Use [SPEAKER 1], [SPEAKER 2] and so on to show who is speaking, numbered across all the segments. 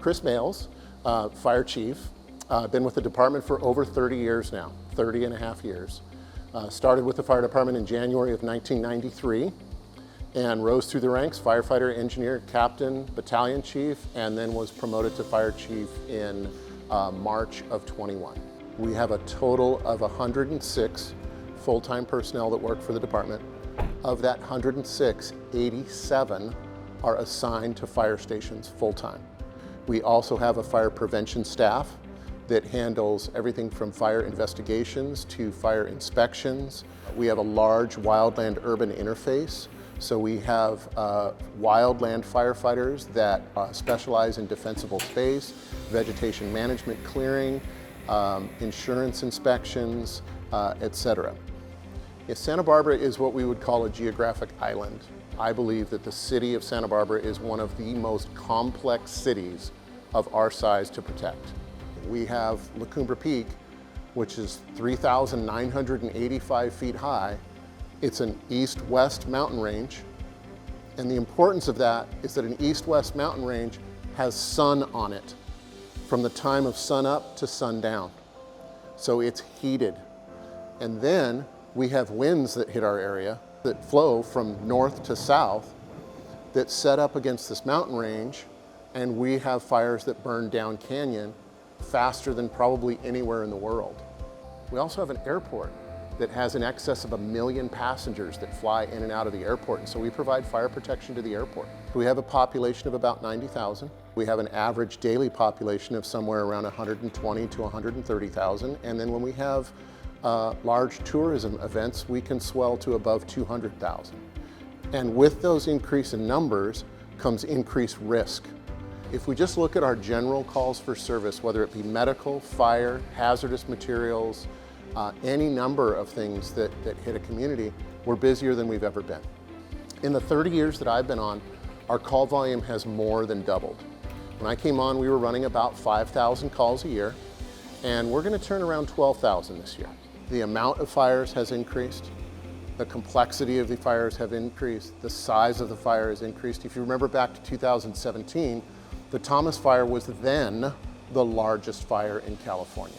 [SPEAKER 1] Chris Males, Fire Chief. Been with the department for over 30 years now, 30 and a half years. Started with the fire department in January of 1993 and rose through the ranks, firefighter, engineer, captain, battalion chief, and then was promoted to fire chief in March of 21. We have a total of 106 full-time personnel that work for the department. Of that 106, 87 are assigned to fire stations full-time. We also have a fire prevention staff that handles everything from fire investigations to fire inspections. We have a large wildland-urban interface. So we have wildland firefighters that specialize in defensible space, vegetation management clearing, insurance inspections, etc. Santa Barbara is what we would call a geographic island. I believe that the city of Santa Barbara is one of the most complex cities of our size to protect. We have La Cumbre Peak, which is 3,985 feet high. It's an east-west mountain range. And the importance of that is that an east-west mountain range has sun on it from the time of sun up to sundown. So it's heated. And then we have winds that hit our area that flow from north to south that set up against this mountain range, and we have fires that burn down canyon faster than probably anywhere in the world. We also have an airport that has in excess of 1 million passengers that fly in and out of the airport, and so we provide fire protection to the airport. We have a population of about 90,000. We have an average daily population of somewhere around 120 to 130,000, and then when we have large tourism events, we can swell to above 200,000. And with those increase in numbers comes increased risk. If we just look at our general calls for service, whether it be medical, fire, hazardous materials, any number of things that hit a community, we're busier than we've ever been. In the 30 years that I've been on, our call volume has more than doubled. When I came on, we were running about 5,000 calls a year, and we're going to turn around 12,000 this year. The amount of fires has increased. The complexity of the fires have increased. The size of the fire has increased. If you remember back to 2017, the Thomas Fire was then the largest fire in California.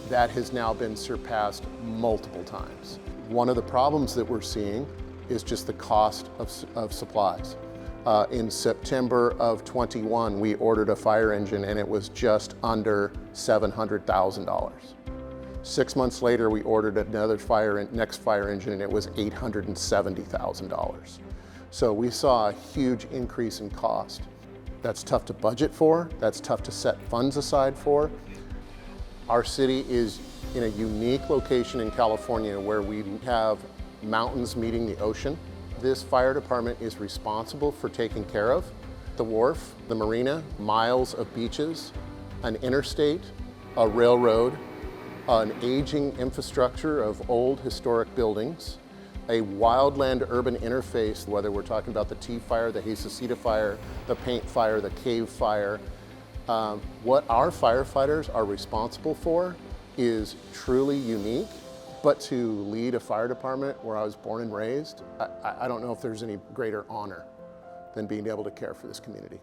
[SPEAKER 1] That has now been surpassed multiple times. One of the problems that we're seeing is just the cost of supplies. In September of 21, we ordered a fire engine and it was just under $700,000. 6 months later, we ordered another next fire engine and it was $870,000. So we saw a huge increase in cost. That's tough to budget for, that's tough to set funds aside for. Our city is in a unique location in California where we have mountains meeting the ocean. This fire department is responsible for taking care of the wharf, the marina, miles of beaches, an interstate, a railroad, an aging infrastructure of old historic buildings, a wildland urban interface, whether we're talking about the Tea Fire, the Hasacita Fire, the Paint Fire, the Cave Fire. What our firefighters are responsible for is truly unique, but to lead a fire department where I was born and raised, I don't know if there's any greater honor than being able to care for this community.